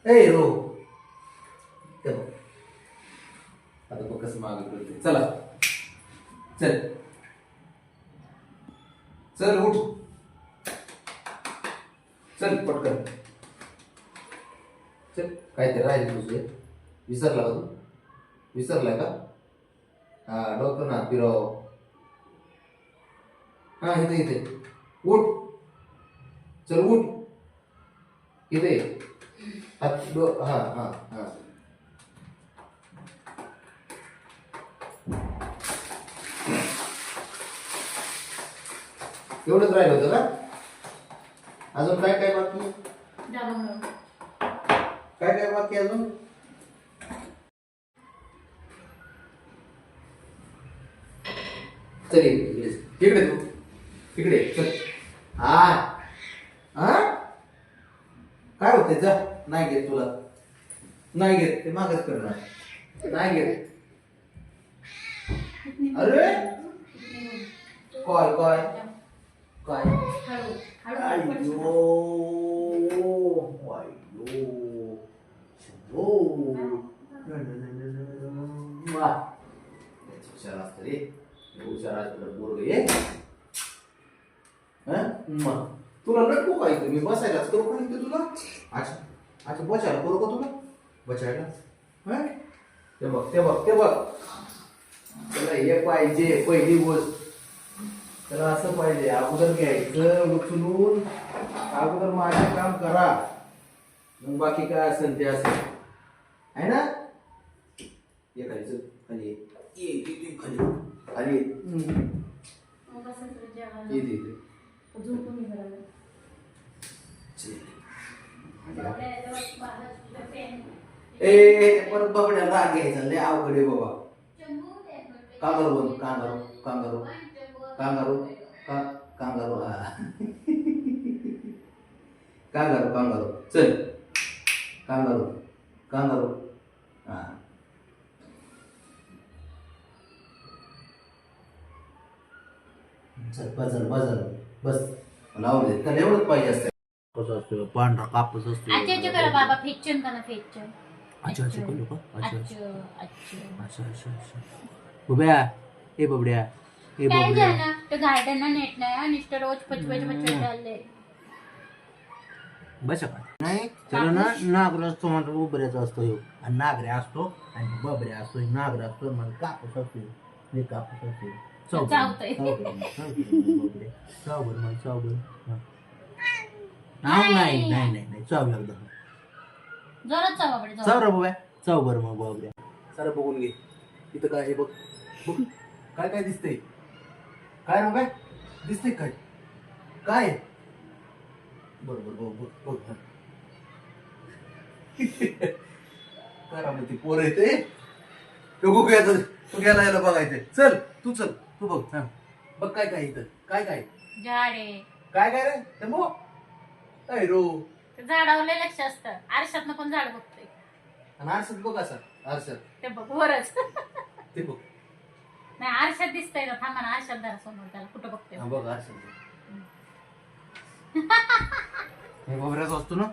ए row ते बघ. आता बघ कसं मागे करते. चला चल चल उठ चल पटकन चल. काय ते राहिले तुझे विसरला का तू? विसरलाय का? हा डॉक्टर ना फिरव. हा इथे इथे उठ. चल उठ इथे हात हा हा हा. एवढंच राहिलं होतं का? अजून काय काय बाकी? काय काय बाकी अजून? चल इकडे तू इकडे चल. हा हा काय होते जा. नाही घेत तुला. नाही घेत ते मागच करणार. नाही घेत. अरे काय काय काय अय्यो अय्यो शंभो. हुशार असतं रे. हुशार असतं पोरग ये. तुला लटकू काय मी बसायलाच करू का इथे तुला? अच्छा अच्छा बसायला करू का तुला? बसायला ते बघ ते बघ ते बघ. त्याला हे पाहिजे पहिली गोष्ट. त्याला असं पाहिजे अगोदर घ्यायचं उचलून. अगोदर माझे काम करा मग बाकी काय असेल ते असेल आहे ना. ये खाली चल खाली ये खाली खाली ये. ए परत बाबड्या राग घ्यायचा लय अवघड आहे बाबा. कांगारू बोल कांगारू कांगारू कांगारू कांगारू हा कांगारू कांगारू चल कांगारू कांगारू हा. चल बजल बजल बस. मला आवडते त्याला एवढंच पाहिजे असतं. कसं असतं पांढरा कापूस असतो. अच्छा करा बाबा फेचन का ना फेचन. अच्छा अच्छा करू का? अच्छा अच्छा अच्छा अच्छा अच्छा. बबड्या ए बबड्या ए काय बबड्या. झालं ते गार्डन नेट नाही नुसतं रोज पचपच पचपच चाललंय. बस का नाही त्याला ना नागर असतो म्हणतो उभऱ्याचा असतो ह्यो. आणि नागऱ्या असतो आणि बबड्या असतो. नागरा असतो म्हणजे कापूस असतो. हे कापूस असतो. चावतंय. चावबर मग चावबर. नाही नाही नाही नाही चाव एकदा. जोरात चावा बडे चाव रे बाबा चाव बरं मग बाबड्या. सारं बघून घे इथं काय हे बघ बघ काय काय दिसतंय. काय रे बाबा दिसतंय काय काय बरोबर बघ बघ बघ. करा मग ती पोरं येते तो गुग्याचं तू गेला याला बघायचं. चल चल तू बघ हा बघ काय काय इथं काय काय झाडे काय काय रे ते बघ. काय रो झाडावर लय लक्ष असतं. आरशात पण झाड बघतोय. आणि आरशात बघ असं आरशात ते बघ वरच ते बघ. नाही आरशात दिसतंय ना. थांबा ना आरशात धरा समोर त्याला कुठं बघतोय. हा बघ आरशात हे बघऱ्याच असतो ना.